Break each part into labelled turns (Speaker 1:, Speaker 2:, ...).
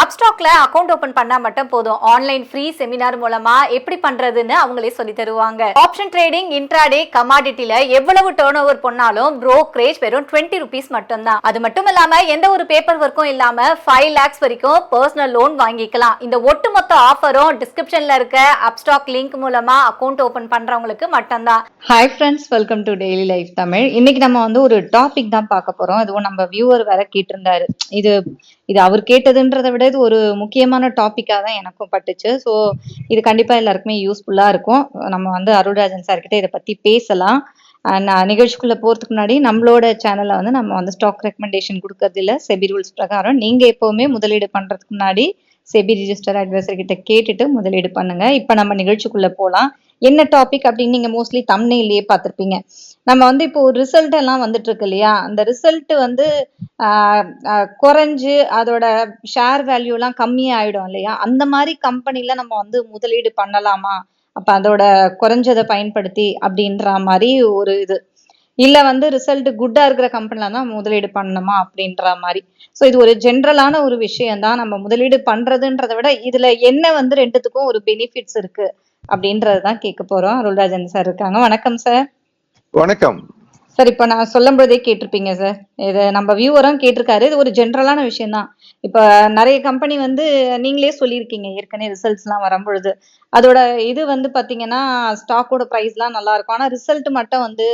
Speaker 1: அப்ஸ்டாக்ல account open பண்ணா மட்டும் போதும். ஆன்லைன் ஃப்ரீ செமினார் மூலமா எப்படி பண்றதுன்னு அவங்களே சொல்லி தருவாங்க. ஆப்ஷன் ட்ரேடிங், இன்ட்ராடே, கமாடிட்டில எவ்வளவு டர்ன் ஓவர் பண்ணாலும் brokerage வெறும் 20 rupees மட்டும் தான். அது மட்டும் இல்லாம எந்த ஒரு பேப்பர் ஒர்க்கும் இல்லாம 5 lakhs வரைக்கும் பர்சனல் லோன் வாங்கிக்கலாம். இந்த ஒட்டுமொத்த ஆஃபரும் டிஸ்கிரிப்ஷன்ல இருக்க அப்ஸ்டாக் லிங்க் மூலமா அக்கௌண்ட் ஓபன் பண்றவங்களுக்கு மட்டும் தான்.
Speaker 2: Hi friends, welcome to daily life Tamil. இன்னைக்கு நம்ம வந்து ஒரு டாபிக் தான் பார்க்க போறோம். இதுவும் நம்ம வியூவர் வேற கேட்டிருந்தாரு. இது அவர் கேட்டதுன்றதை விட இது ஒரு முக்கியமான டாபிக்காக தான் எனக்கும் பட்டுச்சு. ஸோ இது கண்டிப்பா எல்லாருக்குமே யூஸ்ஃபுல்லா இருக்கும். நம்ம வந்து அருள்ராஜன் சார் கிட்ட இதை பத்தி பேசலாம். நான் நிகழ்ச்சிக்குள்ள போறதுக்கு முன்னாடி நம்மளோட சேனல்ல வந்து நம்ம வந்து ஸ்டாக் ரெக்கமெண்டேஷன் கொடுக்கறது இல்ல. செபி ரூல்ஸ் பிரகாரம் நீங்க எப்பவுமே முதலீடு பண்றதுக்கு முன்னாடி செபி ரிஜிஸ்டர் அட்வைசர் கிட்ட கேட்டுட்டு முதலீடு பண்ணுங்க. இப்ப நம்ம நிகழ்ச்சிக்குள்ள போலாம். என்ன டாபிக் அப்படின்னு நீங்க மோஸ்ட்லி தம்ப்நெயிலேயே பார்த்திருப்பீங்க. நம்ம வந்து இப்போ ஒரு ரிசல்ட் எல்லாம் வந்துட்டு இருக்கு இல்லையா, அந்த ரிசல்ட் வந்து குறைஞ்சு அதோட ஷேர் வேல்யூ எல்லாம் கம்மி ஆயிடும் இல்லையா, அந்த மாதிரி கம்பெனில நம்ம வந்து முதலீடு பண்ணலாமா, அப்ப அதோட குறைஞ்சதை பயன்படுத்தி அப்படின்ற மாதிரி ஒரு இது, இல்ல வந்து ரிசல்ட் குட்டா இருக்கிற கம்பெனில தான் முதலீடு பண்ணணுமா அப்படின்ற மாதிரி. ஸோ இது ஒரு ஜென்ரலான ஒரு விஷயம் தான். நம்ம முதலீடு பண்றதுன்றதை விட இதுல என்ன வந்து ரெண்டுத்துக்கும் ஒரு பெனிஃபிட்ஸ் இருக்கு அப்படின்றதுதான் கேட்க போறோம். அருள்ராஜன் சார் இருக்காங்க. வணக்கம் சார்.
Speaker 3: வணக்கம்
Speaker 2: சார். இப்ப நான் சொல்லும் போதே கேட்டிருப்பீங்க சார், இது நம்ம வியூவரும் கேட்டிருக்காரு. இது ஒரு ஜென்ரலான விஷயம் தான். இப்ப நிறைய கம்பெனி வந்து நீங்களே சொல்லியிருக்கீங்க ஏற்கனவே ரிசல்ட்ஸ் எல்லாம் வரும்பொழுது அதோட இது வந்து பாத்தீங்கன்னா ஸ்டாக்கோட பிரைஸ் எல்லாம் நல்லா இருக்கும், ஆனா ரிசல்ட் மட்டும் வந்து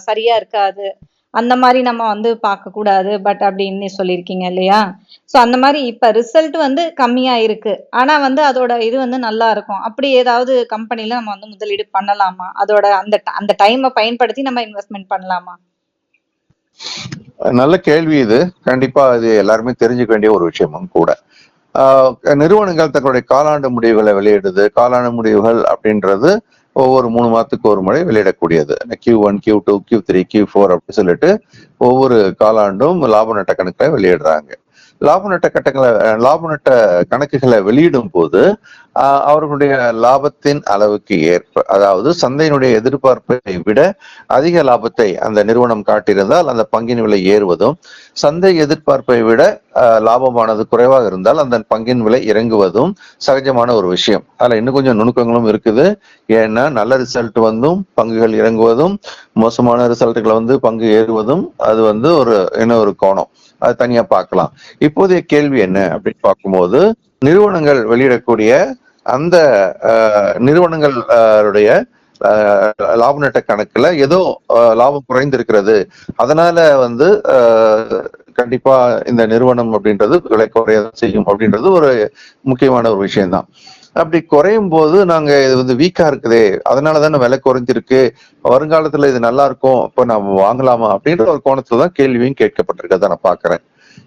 Speaker 2: சரியா இருக்காது, அந்த மாதிரி நம்ம வந்து பார்க்க கூடாது பட் அப்படின்னு சொல்லியிருக்கீங்க இல்லையா. ஸோ அந்த மாதிரி இப்ப ரிசல்ட் வந்து கம்மியா இருக்கு, ஆனா வந்து அதோட இது வந்து நல்லா இருக்கும், அப்படி ஏதாவது கம்பெனில நம்ம வந்து முதலீடு பண்ணலாமா, அதோட அந்த டைமை பயன்படுத்தி நம்ம இன்வெஸ்ட்மெண்ட் பண்ணலாமா?
Speaker 3: நல்ல கேள்வி இது. கண்டிப்பா இது எல்லாருமே தெரிஞ்சுக்க வேண்டிய ஒரு விஷயமும் கூட. நிறுவனங்கள் தங்களுடைய காலாண்டு முடிவுகளை வெளியிடுது. காலாண்டு முடிவுகள் அப்படின்றது ஒவ்வொரு 3 மாதத்துக்கு ஒரு முறை வெளியிடக்கூடியது. Q1, Q2, Q3, Q4 அப்படி சொல்லிட்டு ஒவ்வொரு காலாண்டும் லாப நட்ட கணக்குகளை வெளியிடுறாங்க. லாப நட்ட கணக்குகளை வெளியிடும் போது அவர்களுடைய லாபத்தின் அளவுக்கு ஏற்ப, அதாவது சந்தையினுடைய எதிர்பார்ப்பை விட அதிக லாபத்தை அந்த நிறுவனம் காட்டியிருந்தால் அந்த பங்கின் விலை ஏறுவதும், சந்தை எதிர்பார்ப்பை விட லாபமானது குறைவாக இருந்தால் அந்த பங்கின் விலை இறங்குவதும் சகஜமான ஒரு விஷயம். அதுல இன்னும் கொஞ்சம் நுணுக்கங்களும் இருக்குது. ஏன்னா நல்ல ரிசல்ட் வந்தும் பங்குகள் இறங்குவதும், மோசமான ரிசல்ட்டுகளை வந்து பங்கு ஏறுவதும் அது வந்து இன்னொரு கோணம், அது தனியா பார்க்கலாம். இப்போதைய கேள்வி என்ன அப்படின்னு பார்க்கும்போது, நிறுவனங்கள் வெளியிடக்கூடிய அந்த நிறுவனங்களுடைய லாப நட்ட கணக்குல ஏதோ லாபம் குறைந்திருக்கிறது, அதனால வந்து கண்டிப்பா இந்த நிறுவனம் அப்படின்றது விலை குறைய செய்யும் அப்படின்றது ஒரு முக்கியமான ஒரு விஷயம்தான். அப்படி குறையும் போது நாங்க இது வந்து வீக்கா இருக்குதே, அதனாலதானே விலை குறைஞ்சிருக்கு, வருங்காலத்துல இது நல்லா இருக்கும், இப்ப நம்ம வாங்கலாமா அப்படின்ற ஒரு கோணத்துலதான் கேள்வியும் கேட்கப்பட்டிருக்கதான் நான் பாக்குறேன்.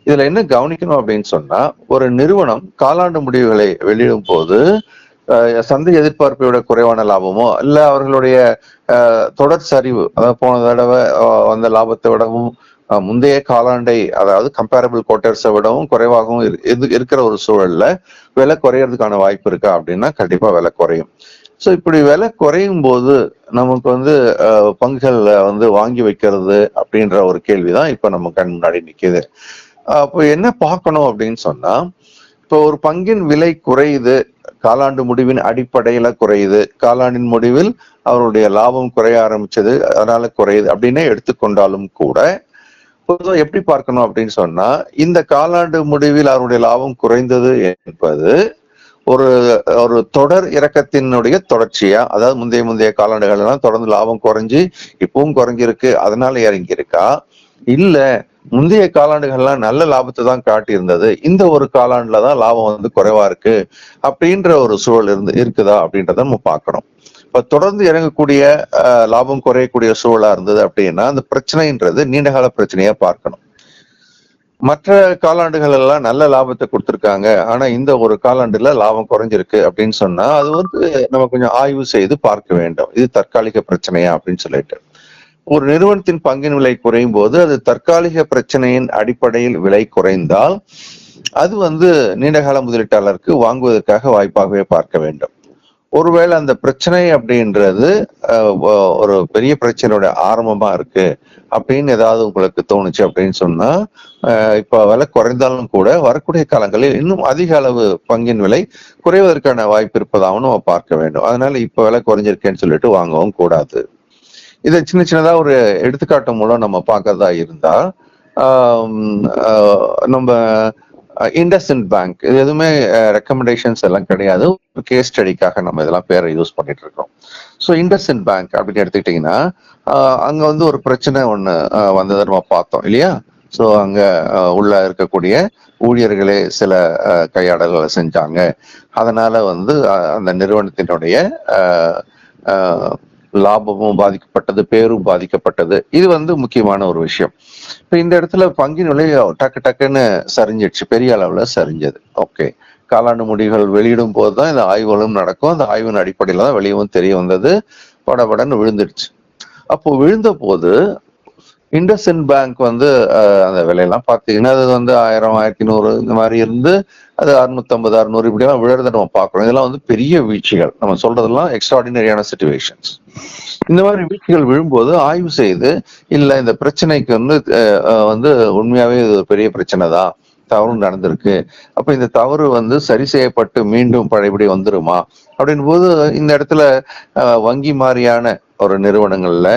Speaker 3: இதுல என்ன கவனிக்கணும் அப்படின்னு சொன்னா, ஒரு நிறுவனம் காலாண்டு முடிவுகளை வெளியிடும் போது சந்தை எதிர்பார்ப்பை விட குறைவான லாபமோ இல்ல அவர்களுடைய தொடர் சரிவு, அதாவது போன தடவை வந்த லாபத்தை விடவும் முந்தைய காலாண்டை, அதாவது கம்பேரபிள் குவார்ட்டர்ஸை விடவும் குறைவாகவும் இருக்கிற ஒரு சூழல்ல விலை குறையறதுக்கான வாய்ப்பு இருக்கா அப்படின்னா கண்டிப்பா விலை குறையும். ஸோ இப்படி விலை குறையும் போது நமக்கு வந்து பங்குகளை வந்து வாங்கி வைக்கிறது அப்படின்ற ஒரு கேள்விதான் இப்ப நம்ம கண் முன்னாடி நிக்குது. அப்போ என்ன பார்க்கணும் அப்படின்னு சொன்னா, இப்போ ஒரு பங்கின் விலை குறையுது, காலாண்டு முடிவின் அடிப்படையில குறையுது, காலாண்டின் முடிவில் அவருடைய லாபம் குறைய ஆரம்பிச்சது அதனால குறையுது அப்படின்னு எடுத்துக்கொண்டாலும் கூட, பொதுவாக எப்படி பார்க்கணும் அப்படின்னு சொன்னா, இந்த காலாண்டு முடிவில் அவருடைய லாபம் குறைந்தது என்பது ஒரு தொடர் இறக்கத்தினுடைய தொடர்ச்சியா, அதாவது முந்தைய காலாண்டுகள் எல்லாம் தொடர்ந்து லாபம் குறைஞ்சு இப்பவும் குறைஞ்சிருக்கு அதனால இறங்கி இருக்கா, இல்ல முந்தைய காலாண்டுகள்லாம் நல்ல லாபத்தை தான் காட்டி இருந்தது, இந்த ஒரு காலாண்டுலதான் லாபம் வந்து குறைவா இருக்கு அப்படின்ற ஒரு சூழல் இருக்குதா அப்படின்றத நம்ம பார்க்கணும். இப்ப தொடர்ந்து இறங்கக்கூடிய லாபம் குறையக்கூடிய சூழலா இருந்தது அப்படின்னா அந்த பிரச்சனைன்றது நீண்டகால பிரச்சனையா பார்க்கணும். மற்ற காலாண்டுகள் எல்லாம் நல்ல லாபத்தை கொடுத்திருக்காங்க, ஆனா இந்த ஒரு காலாண்டுல லாபம் குறைஞ்சிருக்கு அப்படின்னு சொன்னா அது வந்து நம்ம கொஞ்சம் ஆய்வு செய்து பார்க்க வேண்டும், இது தற்காலிக பிரச்சனையா அப்படின்னு சொல்லிட்டு. ஒரு நிறுவனத்தின் பங்கின் விலை குறையும் போது அது தற்காலிக பிரச்சனையின் அடிப்படையில் விலை குறைந்தால் அது வந்து நீண்டகால முதலீட்டாளருக்கு வாங்குவதற்காக வாய்ப்பாகவே பார்க்க வேண்டும். ஒருவேளை அந்த பிரச்சனை அப்படின்றது ஒரு பெரிய பிரச்சனையோட ஆரம்பமா இருக்கு அப்படின்னு ஏதாவது உங்களுக்கு தோணுச்சு அப்படின்னு சொன்னா, இப்ப விலை குறைந்தாலும் கூட வரக்கூடிய காலங்களில் இன்னும் அதிக அளவு பங்கின் விலை குறைவதற்கான வாய்ப்பு இருப்பதாகவும் நம்ம பார்க்க வேண்டும். அதனால இப்ப விலை குறைஞ்சிருக்கேன்னு சொல்லிட்டு வாங்கவும் கூடாது. இதை சின்ன சின்னதா ஒரு எடுத்துக்காட்டு மூலம் நம்ம பார்க்கறதா இருந்தா, நம்ம இண்டஸ்இண்ட் பேங்க், இது எதுவுமே ரெக்கமெண்டேஷன்ஸ் எல்லாம் கிடையாது, ஒரு கேஸ் ஸ்டடிக்காக நம்ம இதெல்லாம் பேரை யூஸ் பண்ணிட்டு இருக்கோம். ஸோ இண்டஸ்இண்ட் பேங்க் அப்படின்னு எடுத்துக்கிட்டீங்கன்னா, அங்க வந்து ஒரு பிரச்சனை ஒண்ணு வந்ததை நம்ம பார்த்தோம் இல்லையா? ஸோ அங்க உள்ள இருக்கக்கூடிய ஊழியர்களே சில கையாடல்களை செஞ்சாங்க. அதனால வந்து அந்த நிறுவனத்தினுடைய லாபமும் பாதிக்கப்பட்டது, பேரும் பாதிக்கப்பட்டது. இது வந்து முக்கியமான ஒரு விஷயம். இப்ப இந்த இடத்துல பங்கின் விலை டக்குன்னு சரிஞ்சிடுச்சு, பெரிய அளவுல சரிஞ்சது. ஓகே, காலாண்டு முடிவுகள் வெளியிடும் போதுதான் இந்த ஆய்வுகளும் நடக்கும். அந்த ஆய்வின் அடிப்படையில தான் வெளியவும் தெரிய வந்தது. படபடன்னு விழுந்துடுச்சு. அப்போ விழுந்த போது இண்டஸ்இண்ட் பேங்க் வந்து அந்த விலையெல்லாம் பார்த்தீங்கன்னா அது வந்து 1000, 1100 இந்த மாதிரி இருந்து அது 650, 600 இப்படிலாம் விழுறத நம்ம பார்க்குறோம். இதெல்லாம் வந்து பெரிய வீழ்ச்சிகள். நம்ம சொல்றதெல்லாம் எக்ஸ்ட்ராடினரியான சிச்சுவேஷன்ஸ். இந்த மாதிரி வீழ்ச்சிகள் விழும்போது ஆய்வு செய்து, இல்ல இந்த பிரச்சனைக்கு வந்து உண்மையாவே இது ஒரு பெரிய பிரச்சனை தான், தவறு நடந்திருக்கு, அப்ப இந்த தவறு வந்து சரி செய்யப்பட்டு மீண்டும் பழையபடி வந்துருமா அப்படின் போது இந்த இடத்துல வங்கி மாதிரியான ஒரு நிறுவனங்கள்ல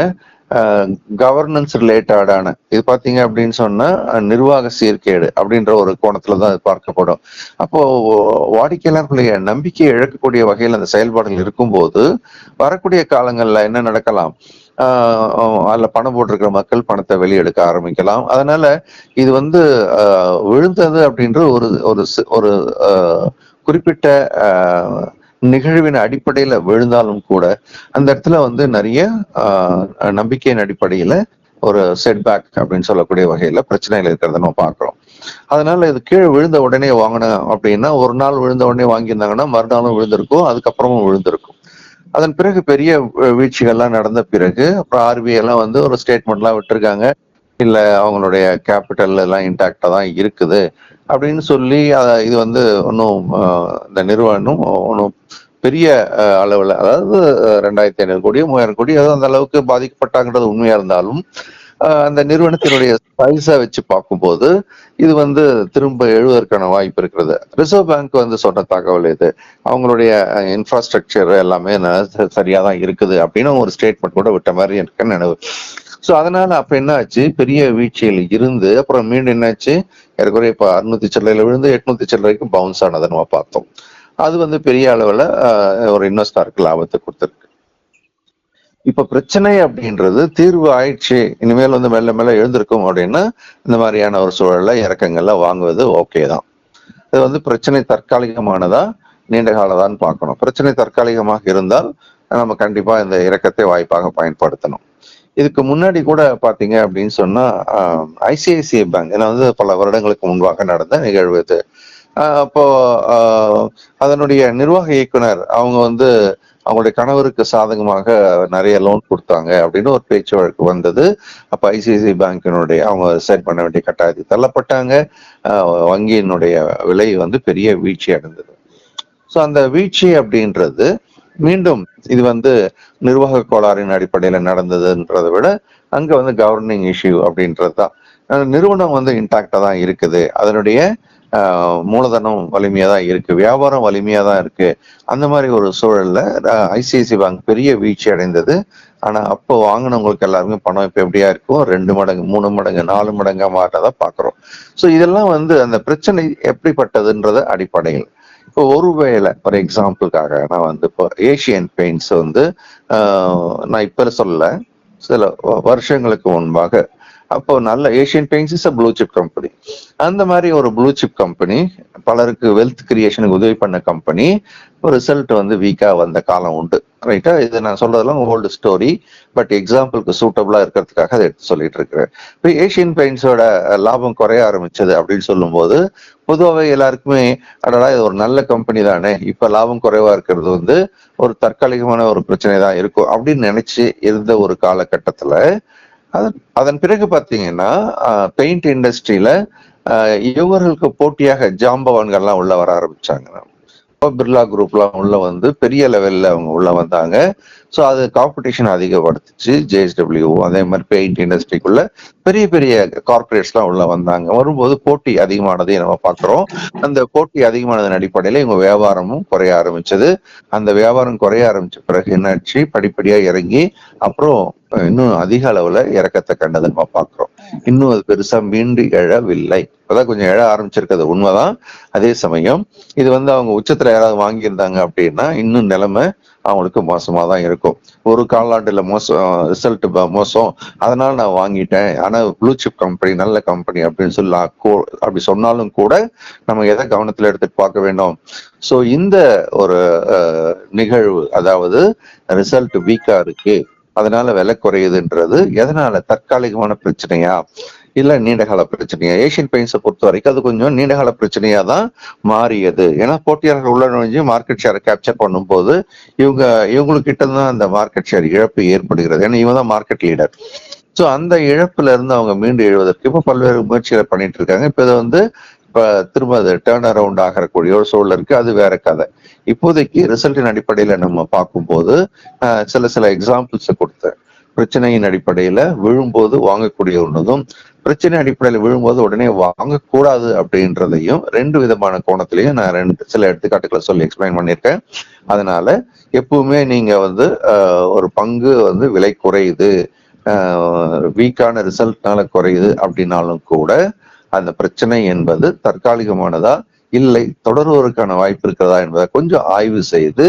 Speaker 3: கவர்னன்ஸ் ரிலேட்டடான இது பாத்தீங்க அப்படின்னு சொன்னா நிர்வாக சீர்கேடு அப்படின்ற ஒரு கோணத்துலதான் இது பார்க்கப்படும். அப்போ வாடிக்கையாளர்களுடைய நம்பிக்கையை இழக்கக்கூடிய வகையில் அந்த செயல்பாடுகள் இருக்கும்போது வரக்கூடிய காலங்கள்ல என்ன நடக்கலாம், அதுல பணம் போட்டிருக்கிற மக்கள் பணத்தை வெளியெடுக்க ஆரம்பிக்கலாம். அதனால இது வந்து விழுந்தது அப்படின்ற ஒரு குறிப்பிட்ட நிகழ்வின் அடிப்படையில விழுந்தாலும் கூட அந்த இடத்துல வந்து நிறைய நம்பிக்கையின் அடிப்படையில ஒரு செட்பேக் அப்படின்னு சொல்லக்கூடிய வகையில பிரச்சனைகள் இருக்கிறத நம்ம பார்க்கிறோம். அதனால இது கீழே விழுந்த உடனே வாங்கினோம் அப்படின்னா, ஒரு நாள் விழுந்த உடனே வாங்கியிருந்தாங்கன்னா மறுநாளும் விழுந்திருக்கும், அதுக்கப்புறமும் விழுந்திருக்கும். அதன் பிறகு பெரிய வீழ்ச்சிகள்லாம் நடந்த பிறகு அப்புறம் ஆர்பிஐ எல்லாம் வந்து ஒரு ஸ்டேட்மெண்ட்லாம் விட்டுருக்காங்க, இல்ல அவங்களுடைய கேபிட்டல் எல்லாம் இன்டாக்டா தான் இருக்குது அப்படின்னு சொல்லி இது வந்து ஒன்றும் இந்த நிறுவனம் ஒன்றும் பெரிய அளவுல, அதாவது 2500 கோடி 3000 கோடி அதாவது அந்த அளவுக்கு பாதிக்கப்பட்டாங்கன்றது உண்மையா இருந்தாலும் அந்த நிறுவனத்தினுடைய சைஸை வச்சு பார்க்கும்போது இது வந்து திரும்ப எழுவதற்கான வாய்ப்பு இருக்கிறது. ரிசர்வ் பேங்க் வந்து சொன்ன தகவல் இது, அவங்களுடைய இன்ஃப்ராஸ்ட்ரக்சர் எல்லாமே சரியா தான் இருக்குது அப்படின்னு ஒரு ஸ்டேட்மெண்ட் கூட விட்ட மாதிரி எனக்கு நினைவு. ஸோ அதனால அப்ப என்ன ஆச்சு, பெரிய வீழ்ச்சியில் இருந்து அப்புறம் மீண்டும் என்னாச்சு, ஏற்கனவே இப்ப 600 சில்லறையில விழுந்து 800 சில்லறைக்கு பவுன்ஸ் ஆனதை நம்ம பார்த்தோம். அது வந்து பெரிய அளவுல ஒரு இன்வெஸ்டருக்கு லாபத்தை கொடுத்துருக்கு. இப்ப பிரச்சனை அப்படின்றது தீர்வு ஆயிடுச்சு, இனிமேல் வந்து மெல்ல மெல்ல எழுந்திருக்கும் அப்படின்னா இந்த மாதிரியான ஒரு சூழல்ல இறக்கங்கள்ல வாங்குவது ஓகே தான். இது வந்து பிரச்சனை தற்காலிகமானதா நீண்ட காலதான்னு பார்க்கணும். பிரச்சனை தற்காலிகமாக இருந்தால் நம்ம கண்டிப்பா இந்த இறக்கத்தை வாய்ப்பாக பயன்படுத்தணும். இதுக்கு முன்னாடி கூட பாத்தீங்க அப்படின்னு சொன்னா ஐசிஐசிஐ பேங்க், ஏன்னா வந்து பல வருடங்களுக்கு முன்பாக நடந்த நிகழ்வு இது. அப்போ அதனுடைய நிர்வாக இயக்குனர் அவங்க வந்து அவங்களுடைய கணவருக்கு சாதகமாக நிறைய லோன் கொடுத்தாங்க அப்படின்னு ஒரு பேச்சு வழக்கு வந்தது. அப்ப ஐசிஐசிஐ பேங்கினுடைய அவங்க செட் பண்ண வேண்டிய கட்டாயத்துக்கு தள்ளப்பட்டாங்க. வங்கியினுடைய விலை வந்து பெரிய வீழ்ச்சி அடைந்தது. ஸோ அந்த வீழ்ச்சி அப்படின்றது மீண்டும் இது வந்து நிர்வாக கோளாறின் அடிப்படையில நடந்ததுன்றதை விட அங்க வந்து கவர்னிங் இஷ்யூ அப்படின்றது தான். நிறுவனம் வந்து இன்டாக்டா தான் இருக்குது, அதனுடைய மூலதனம் வலிமையா தான் இருக்கு, வியாபாரம் வலிமையா தான் இருக்கு. அந்த மாதிரி ஒரு சூழல்ல ஐசிஐசி பேங்க் பெரிய வீழ்ச்சி அடைந்தது. ஆனா அப்போ வாங்கினவங்களுக்கு எல்லாருமே பணம் இப்ப எப்படியா இருக்கும், 2 மடங்கு 3 மடங்கு 4 மடங்கா மாறதான் பாக்குறோம். ஸோ இதெல்லாம் வந்து அந்த பிரச்சனை எப்படிப்பட்டதுன்றத அடிப்படையில் இப்போ ஒருவேளை ஒரு எக்ஸாம்பிளுக்காக நான் வந்து இப்போ ஏஷியன் பெயிண்ட்ஸ் வந்து நான் இப்ப சொல்லல, சில வருஷங்களுக்கு முன்பாக அப்போ நல்ல Asian paints is a blue chip company. அந்த மாதிரி ஒரு ப்ளூ சிப் கம்பெனி, பலருக்கு வெல்த் கிரியேஷனுக்கு உதவி பண்ண கம்பெனி, ஒரு ரிசல்ட் வந்து வீக்கா வந்த காலம் உண்டு. ரைட்டா, இது நான் சொல்றதெல்லாம் ஓல்டு ஸ்டோரி, பட் எக்ஸாம்பிளுக்கு சூட்டபிளா இருக்கிறதுக்காக அதை எடுத்து சொல்லிட்டு இருக்கிறேன். இப்போ ஏஷியன் பெயிண்ட்ஸோட லாபம் குறைய ஆரம்பிச்சது அப்படின்னு சொல்லும் போது பொதுவாகவே எல்லாருக்குமே அடடா இது ஒரு நல்ல கம்பெனி தானே, இப்ப லாபம் குறைவா இருக்கிறது வந்து ஒரு தற்காலிகமான ஒரு பிரச்சனை தான் இருக்கும் அப்படின்னு நினைச்சு இருந்த ஒரு காலகட்டத்துல அதன் பிறகு பாத்தீங்கன்னா பெயிண்ட் இண்டஸ்ட்ரியில இவர்களுக்கு போட்டியாக ஜாம்பவான்கள்லாம் உள்ள வர ஆரம்பிச்சாங்க. பிர்லா குரூப்லாம் உள்ள வந்து பெரிய லெவல்ல அவங்க உள்ள வந்தாங்க. ஸோ அது காம்படிஷன் அதிகப்படுத்துச்சு. ஜேஎஸ்டபிள்யூ அதே மாதிரி பெயிண்ட் இண்டஸ்ட்ரிக்குள்ள பெரிய பெரிய கார்பரேட்ஸ்லாம் உள்ள வந்தாங்க. வரும்போது போட்டி அதிகமானதை நம்ம பார்க்குறோம். அந்த போட்டி அதிகமானதன் அடிப்படையில இவங்க வியாபாரமும் குறைய ஆரம்பிச்சது. அந்த வியாபாரம் குறைய ஆரம்பிச்ச பிறகு என்னாச்சு, படிப்படியா இறங்கி அப்புறம் இன்னும் அதிக அளவுல இறக்கத்தை கண்டதை நம்ம பார்க்கிறோம். இன்னும் அது பெருசா மீண்டு எழவில்லை. இப்பதான் கொஞ்சம் எழ ஆரம்பிச்சிருக்கிறது உண்மைதான். அதே சமயம் இது வந்து அவங்க உச்சத்துல யாராவது வாங்கியிருந்தாங்க அப்படின்னா இன்னும் நிலைமை அவங்களுக்கு மோசமா தான் இருக்கும். ஒரு காலாண்டுல மோசம் ரிசல்ட் மோசம், அதனால நான் வாங்கிட்டேன், ஆனா ப்ளூ சிப் கம்பெனி நல்ல கம்பெனி அப்படின்னு சொல்லி அப்படி சொன்னாலும் கூட நம்ம எதை கவனத்துல எடுத்துட்டு பார்க்க வேண்டும். ஸோ இந்த ஒரு நிகழ்வு, அதாவது ரிசல்ட் வீக்கா இருக்கு, அதனால விலை குறையுதுன்றது எதனால, தற்காலிகமான பிரச்சனையா இல்ல நீண்டகால பிரச்சனையா? ஏசியன் பெயிண்ட்ஸை பொறுத்த வரைக்கும் அது கொஞ்சம் நீண்டகால பிரச்சனையா தான் மாறியது. ஏன்னா போட்டியாளர்கள் உள்ள நுழைஞ்சு மார்க்கெட் ஷேரை கேப்சர் பண்ணும்போது இவங்ககிட்ட தான் அந்த மார்க்கெட் ஷேர் இழப்பு ஏற்படுகிறது. ஏன்னா இவங்க தான் மார்க்கெட் லீடர். ஸோ அந்த இழப்புல இருந்து அவங்க மீண்டு எழுவதற்கு இப்ப பல்வேறு முயற்சிகளை பண்ணிட்டு இருக்காங்க. இப்ப இதை வந்து இப்ப திரும்ப அது டேர்ன் அரவுண்ட் ஆகக்கூடிய ஒரு சூழல் இருக்கு. அது வேற கதை. இப்போதைக்கு ரிசல்ட்டின் அடிப்படையில நம்ம பார்க்கும்போது சில எக்ஸாம்பிள்ஸ் கொடுத்தேன். பிரச்சனையின் அடிப்படையில விழும்போது வாங்கக்கூடிய ஒன்றதும், பிரச்சனை அடிப்படையில விழும்போது உடனே வாங்கக்கூடாது அப்படின்றதையும் ரெண்டு விதமான கோணத்திலையும் நான் சில எடுத்துக்காட்டுகளை சொல்லி எக்ஸ்பிளைன் பண்ணியிருக்கேன். அதனால எப்பவுமே நீங்க வந்து ஒரு பங்கு வந்து விலை குறையுது, வீக்கான ரிசல்ட்னால குறையுது அப்படின்னாலும் கூட அந்த பிரச்சனை என்பது தற்காலிகமானதா இல்லை தொடர்வதற்கான வாய்ப்பு இருக்கிறதா என்பதை கொஞ்சம் ஆய்வு செய்து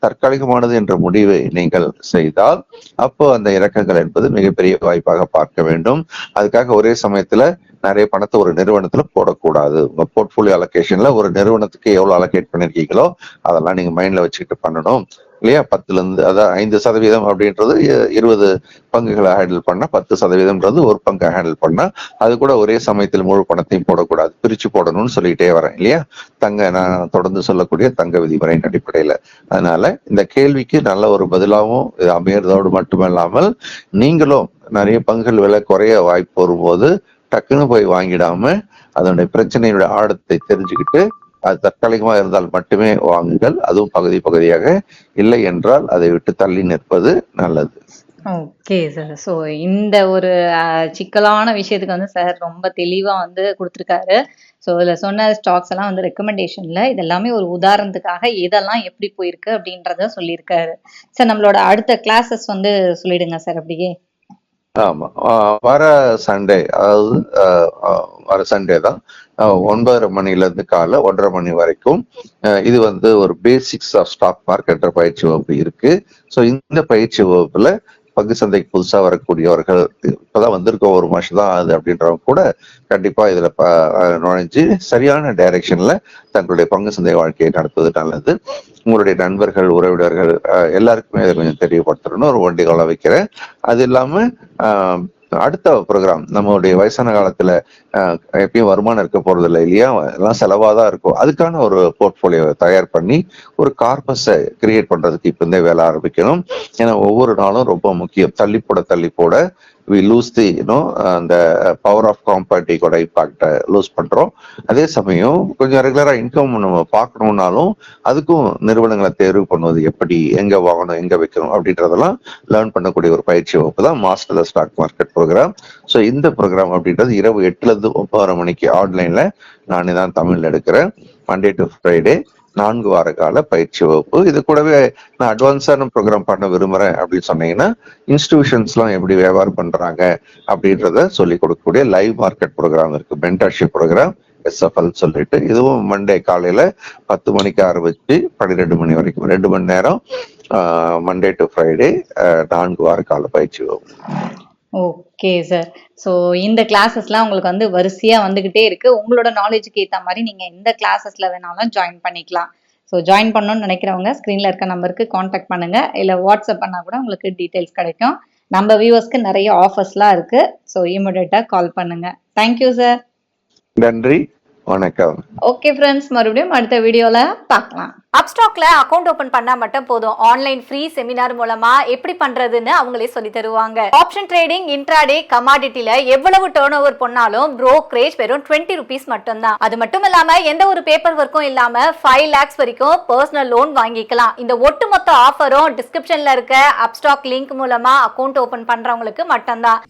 Speaker 3: தற்காலிகமானது என்ற முடிவை நீங்கள் செய்தால் அப்போ அந்த இறக்கங்கள் என்பது மிகப்பெரிய வாய்ப்பாக பார்க்க வேண்டும். அதுக்காக ஒரே சமயத்துல நிறைய பணத்தை ஒரு நிறுவனத்துல போடக்கூடாது. உங்க போர்ட்போலியோ அலோகேஷன்ல ஒரு நிறுவனத்துக்கு எவ்வளவு அலோகேட் பண்ணிருக்கீங்களோ அதெல்லாம் நீங்க மைண்ட்ல வச்சுக்கிட்டு பண்ணணும் இல்லையா. 10% அதாவது 5% அப்படின்றது 20 பங்குகளை ஹேண்டில் பண்ணா, 10%ன்றது ஒரு பங்கை ஹேண்டில் பண்ணா, அது கூட ஒரே சமயத்தில் முழு பணத்தையும் போடக்கூடாது, பிரிச்சு போடணும்னு சொல்லிட்டே வரேன் இல்லையா. நான் தொடர்ந்து சொல்லக்கூடிய தங்க விதிமுறையின் அடிப்படையில. அதனால இந்த கேள்விக்கு நல்ல ஒரு பதிலாகவும் அமையறதோடு மட்டுமல்லாமல் நீங்களும் நிறைய பங்குகள் விலை குறைய வாய்ப்பு வரும்போது டக்குன்னு போய் வாங்கிடாம அதனுடைய பிரச்சனையுடைய ஆழத்தை தெரிஞ்சுக்கிட்டு அது தற்காலிகமாக இருந்தால் மட்டுமே வாங்குங்கள். அதுவும் பகுதி பகுதியாக, இல்லை என்றால் அதை விட்டு தள்ளி நிற்பது நல்லது.
Speaker 2: Okay sir. ஸோ இந்த ஒரு சிக்கலான விஷயத்துக்கு வந்து சார் ரொம்ப தெளிவா வந்து கொடுத்துருக்காரு. ஸோ இதில் சொன்ன ஸ்டாக்ஸ் எல்லாம் வந்து ரெக்கமெண்டேஷன்ல இதெல்லாமே ஒரு உதாரணத்துக்காக எதெல்லாம் எப்படி போயிருக்கு அப்படின்றத சொல்லியிருக்காரு. சார் நம்மளோட அடுத்த கிளாஸஸ் வந்து சொல்லிடுங்க சார் அப்படியே.
Speaker 3: ஆமா, வர சண்டே, அதாவது வர சண்டே தான் 9:30 மணில இருந்து காலை 1:30 மணி வரைக்கும் இது வந்து ஒரு பேசிக்ஸ் ஆஃப் ஸ்டாக் மார்க்கெட் பயிற்சி வகுப்பு இருக்கு. ஸோ இந்த பயிற்சி வகுப்புல பங்கு சந்தைக்கு புதுசா வரக்கூடியவர்கள், இப்பதான் வந்திருக்கோம், ஒரு மாசம் தான் ஆகுது அப்படின்றவங்க கூட கண்டிப்பா இதுல நுழைஞ்சு சரியான டைரக்ஷன்ல தங்களுடைய பங்கு சந்தை வாழ்க்கையை நடத்துவது நல்லது. உங்களுடைய நண்பர்கள், உறவினர்கள் எல்லாருக்குமே இதை கொஞ்சம் தெரியப்படுத்தணும்னு ஒரு வேண்டுகோளை வைக்கிறேன். அது இல்லாம அடுத்த ப்ரோக்ராம், நம்மளுடைய வயசான காலத்துல எப்பயும் வருமானம் இருக்க போறது இல்லை இல்லையா, எல்லாம் செலவாதான் இருக்கும். அதுக்கான ஒரு போர்ட்போலியோ தயார் பண்ணி ஒரு கார்பஸை கிரியேட் பண்றதுக்கு இப்ப இருந்தே வேலை ஆரம்பிக்கணும். ஏன்னா ஒவ்வொரு நாளும் ரொம்ப முக்கியம். தள்ளி போட we lose the அந்த பவர் ஆஃப் காம்பவுண்ட் கூட இம்பாக்ட லூஸ் பண்றோம். அதே சமயம் கொஞ்சம் ரெகுலரா இன்கம் நம்ம பார்க்கணும்னாலும் அதுக்கும் நிறுவனங்களை தேர்வு பண்ணுவது எப்படி, எங்க வாங்கணும், எங்க வைக்கணும் அப்படின்றதெல்லாம் லேர்ன் பண்ணக்கூடிய ஒரு பயிற்சி வகுப்பு தான் master stock market program. So இந்த ப்ரோக்ராம் அப்படின்றது இரவு 8 to 9 மணிக்கு ஆன்லைன்ல நானே தான் தமிழ்ல எடுக்கிறேன். மண்டே டு ஃப்ரைடே 4 வார கால பயிற்சி வகுப்பு. இது கூடவே நான் அட்வான்ஸான ப்ரோக்ராம் பண்ண விரும்புறேன் அப்படின்னு சொன்னீங்கன்னா இன்ஸ்டிடியூஷன்ஸ் எல்லாம் எப்படி வியாபாரம் பண்றாங்க அப்படின்றத சொல்லி கொடுக்கக்கூடிய லைவ் மார்க்கெட் ப்ரோக்ராம் இருக்கு, மென்டர்ஷிப் ப்ரோக்ராம் SFL சொல்லிட்டு. இதுவும் மண்டே காலையில 10 மணிக்கு ஆரம்பிச்சு 12 மணி வரைக்கும் 2 மணி நேரம் மண்டே டு ஃப்ரைடே 4 வார கால பயிற்சி வகுப்பு.
Speaker 2: Okay sir. ஸோ இந்த கிளாஸஸ்லாம் உங்களுக்கு வந்து வரிசையா வந்துகிட்டே இருக்கு. உங்களோட நாலேஜுக்கு ஏற்ற மாதிரி நீங்க எந்த கிளாஸஸ்ல வேணாலும் ஜாயின் பண்ணிக்கலாம். ஸோ ஜாயின் பண்ணணும்னு நினைக்கிறவங்க ஸ்க்ரீன்ல இருக்க நம்பருக்கு காண்டாக்ட் பண்ணுங்க, இல்லை வாட்ஸ்அப் பண்ணா கூட உங்களுக்கு டீட்டெயில்ஸ் கிடைக்கும். நம்ம வியூவர்ஸ்க்கு நிறைய ஆஃபர்ஸ்லாம் இருக்கு. ஸோ இமிடியேட்டா கால் பண்ணுங்க. Thank you sir.
Speaker 3: நன்றி. வணக்கம்.
Speaker 2: ஓகே ஃப்ரெண்ட்ஸ், மறுபடியும் அடுத்த வீடியோல பார்க்கலாம்.
Speaker 1: அப்ஸ்டாக்ல அக்கௌண்ட் ஓபன் பண்ணா மட்டும் போதும். ஆன்லைன் ஃப்ரீ செமினார் மூலமா எப்படி பண்றதுன்னு அவங்களே சொல்லி தருவாங்க. ஆப்ஷன் ட்ரேடிங், இன்ட்ராடே, கமாடிட்டில எவ்வளவு டர்ன் ஓவர் பண்ணாலும் brokerage வெறும் 20 rupees மட்டும்தான். அது மட்டும் இல்லாம எந்த ஒரு பேப்பர் ஒர்க்கும் இல்லாம 5 lakhs வரைக்கும் பர்சனல் லோன் வாங்கிக்கலாம். இந்த ஒட்டுமொத்த ஆஃபரும் டிஸ்கிரிப்ஷன்ல இருக்க அப்ஸ்டாக் லிங்க் மூலமா அக்கௌண்ட் ஓபன் பண்றவங்களுக்கு மட்டும்தான்.